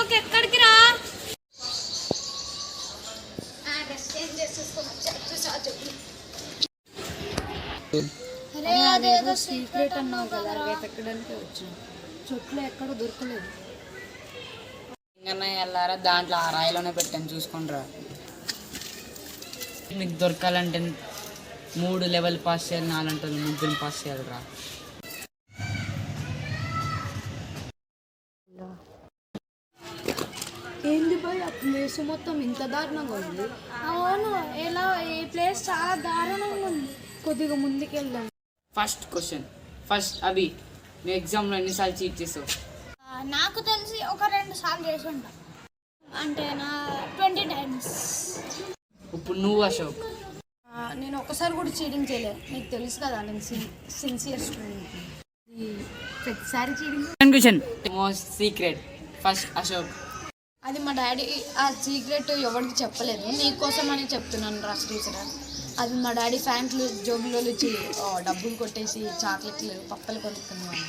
అశోక్ ఎక్కడికి రా? అరే అదేదో సీక్రెట్ అన్నావు కదా, వెతకడానికి వచ్చాను. చుట్టూ ఎక్కడ దొరకలేదు. ఇంకా వెళ్ళారా, దాంట్లో ఆ రాయిలోనే పెట్టాను, చూసుకుంటారా. మీకు దొరకాలంటే 3 లెవెల్ పాస్ చేయాలి, 4 ముగ్గురు పాస్ చేయాలిరా. ఏంది బాయ్, ఆ ప్లేస్ మొత్తం ఇంత దారుణంగా ఉంది? అవును, ఎలా ఈ ప్లేస్ చాలా దారుణంగా ఉంది. కొద్దిగా ముందుకెళ్దాం. ఫస్ట్ క్వశ్చన్, ఫస్ట్ అభి, నువ్వు ఎగ్జామ్లో ఎన్నిసార్లు చీట్ చేసావు? నాకు తెలిసి ఒక 2 సార్లు చేసి ఉంటా, అంటే నా 20 times. ఇప్పుడు నువ్వు అశోక్. నేను ఒకసారి కూడా చీటింగ్ చేయలేదు, నీకు తెలుసు కదా, నేను సిన్సియర్ స్టూడెంట్. ప్రతిసారి cheating. Question, most secret, first Ashok. అది మా డాడీ ఆ సీక్రెట్ ఎవరికి చెప్పలేదు, నీకోసం అని చెప్తున్నాను రా శ్రీచర. అది మా డాడీ ఫ్యాంట్లు జోబులో వచ్చి డబ్బులు కొట్టేసి చాక్లెట్లు పప్పలు కొనుక్కున్నాను.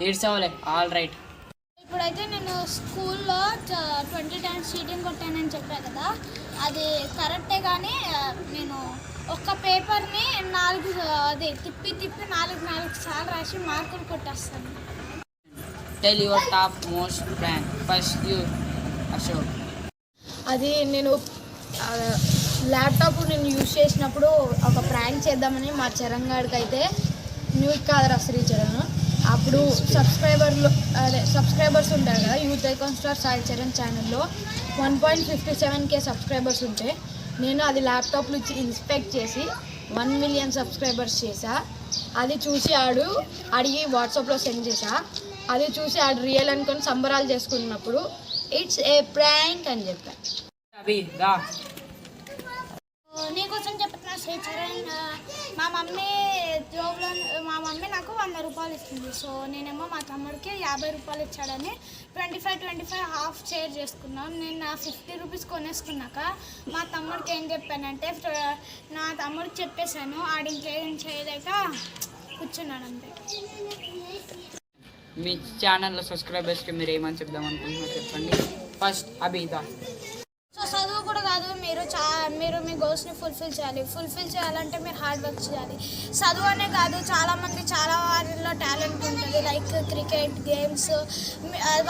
ఏడ్చావులే, ఆల్ రైట్. ఇప్పుడైతే నేను స్కూల్లో 20 times చీటింగ్ కొట్టానని చెప్పా కదా, అది కరెక్టే. కానీ నేను ఒక్క పేపర్ని 4 తిప్పి 4 సార్లు రాసి మార్కులు కొట్టేస్తాను. Tell your top most prank, first you Ashok. అది నేను ల్యాప్టాప్ నేను యూజ్ చేసినప్పుడు ఒక ప్రాంక్ చేద్దామని మా చరణ్ గారికి అయితే న్యూస్ కాదురా శ్రీచరణ్, అప్పుడు సబ్స్క్రైబర్స్ ఉంటారు కదా, youth icon star Sai Charan ఛానల్లో 1.57K సబ్స్క్రైబర్స్ ఉంటే నేను అది ల్యాప్టాప్లో ఇచ్చి ఇన్స్పెక్ట్ చేసి 1 million సబ్స్క్రైబర్స్ చేశా. అది చూసి అడిగి వాట్సాప్లో సెండ్ చేశా. అది చూసి రియల్ అనుకొని సంబరాలు చేసుకున్నప్పుడు ఇట్స్ ఏ ప్రాంక్ అని చెప్పాను. నీకోసం చెప్తున్నా శ్రీచరణ్, మా మమ్మీ నాకు 100 రూపాయలు ఇస్తుంది. సో నేనేమో మా తమ్ముడికి 50 రూపాయలు ఇచ్చాడని 25 హాఫ్ షేర్ చేసుకున్నాం. నేను నా 50 రూపీస్ కొనేసుకున్నాక మా తమ్ముడికి ఏం చెప్పానంటే, నా తమ్ముడికి చెప్పేశాను, ఇంకేం చేయలేక కూర్చున్నాడు అంతే. మీ ఛానల్లో సబ్స్క్రైబర్స్కి మీరు ఏమని చెప్దాం అనుకుంటున్నారు చెప్పండి. ఫస్ట్ అభిదా. సో చదువు కూడా కాదు, మీరు మీ గోల్స్ని ఫుల్ఫిల్ చేయాలంటే మీరు హార్డ్ వర్క్ చేయాలి. చదువు అనే కాదు, చాలామంది చాలా వాటిల్లో టాలెంట్ ఉంటుంది, లైక్ క్రికెట్, గేమ్స్,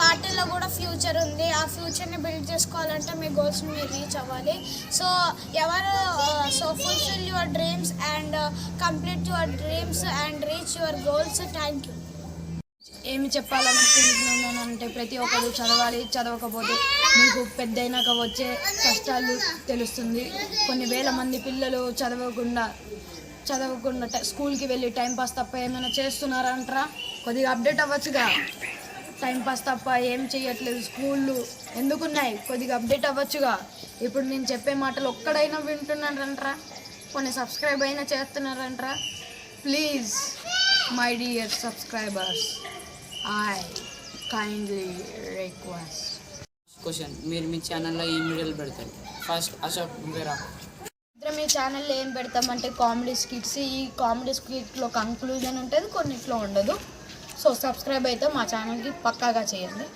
వాటిల్లో కూడా ఫ్యూచర్ ఉంది. ఆ ఫ్యూచర్ని బిల్డ్ చేసుకోవాలంటే మీ గోల్స్ని మీరు రీచ్ అవ్వాలి. So fulfil your dreams and complete your dreams and reach your goals. Thank you. ఏమి చెప్పాలనుకుంటున్నాను అంటే, ప్రతి ఒక్కరు చదవాలి, చదవకపోతే మీకు పెద్దయినాక వచ్చే కష్టాలు తెలుస్తుంది. కొన్ని వేల మంది పిల్లలు చదవకుండా స్కూల్కి వెళ్ళి టైంపాస్ తప్ప ఏమైనా చేస్తున్నారంటారా? కొద్దిగా అప్డేట్ అవ్వచ్చుగా. టైంపాస్ తప్ప ఏం చేయట్లేదు, స్కూళ్ళు ఎందుకున్నాయి, కొద్దిగా అప్డేట్ అవ్వచ్చుగా. ఇప్పుడు నేను చెప్పే మాటలు ఒక్కడైనా వింటున్నారంటారా? కొన్ని సబ్స్క్రైబ్ అయినా చేస్తున్నారంటారా? Please my dear subscribers, I kindly request. Question, మీరు మీ ఛానల్లో ఏం వీడియోలు పెడతారు? ఫస్ట్ అశోక్ నువ్వేరా. మీ ఛానల్లో ఏం పెడతామంటే కామెడీ స్కిట్స్. ఈ కామెడీ స్కిట్లో కంక్లూజన్ ఉంటుంది, కొన్నిట్లో ఉండదు. సో సబ్స్క్రైబ్ అయితే మా ఛానల్కి పక్కాగా చేయండి.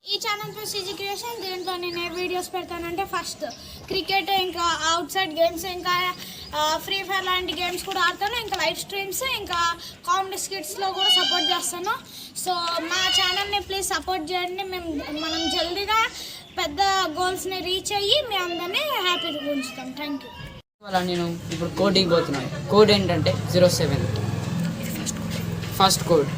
ఈ ఛానల్ పేరు సిజీ క్రియేషన్. దీంట్లో నేను ఏ వీడియోస్ పెడతానంటే, ఫస్ట్ క్రికెట్, ఇంకా అవుట్ సైడ్ గేమ్స్, ఇంకా ఫ్రీ ఫైర్ లాంటి గేమ్స్ కూడా ఆడతాను, ఇంకా లైవ్ స్ట్రీమ్స్, ఇంకా కామెడీ స్కిట్స్లో కూడా సపోర్ట్ చేస్తాను. సో మా ఛానల్ని ప్లీజ్ సపోర్ట్ చేయండి. మనం జల్దీగా పెద్ద గోల్స్ని రీచ్ అయ్యి మీ అందరినీ హ్యాపీగా ఉంచుతాం. Thank you. అలా నేను ఇప్పుడు కోడింగ్ పోతున్నాను. కోడ్ ఏంటంటే 07. First code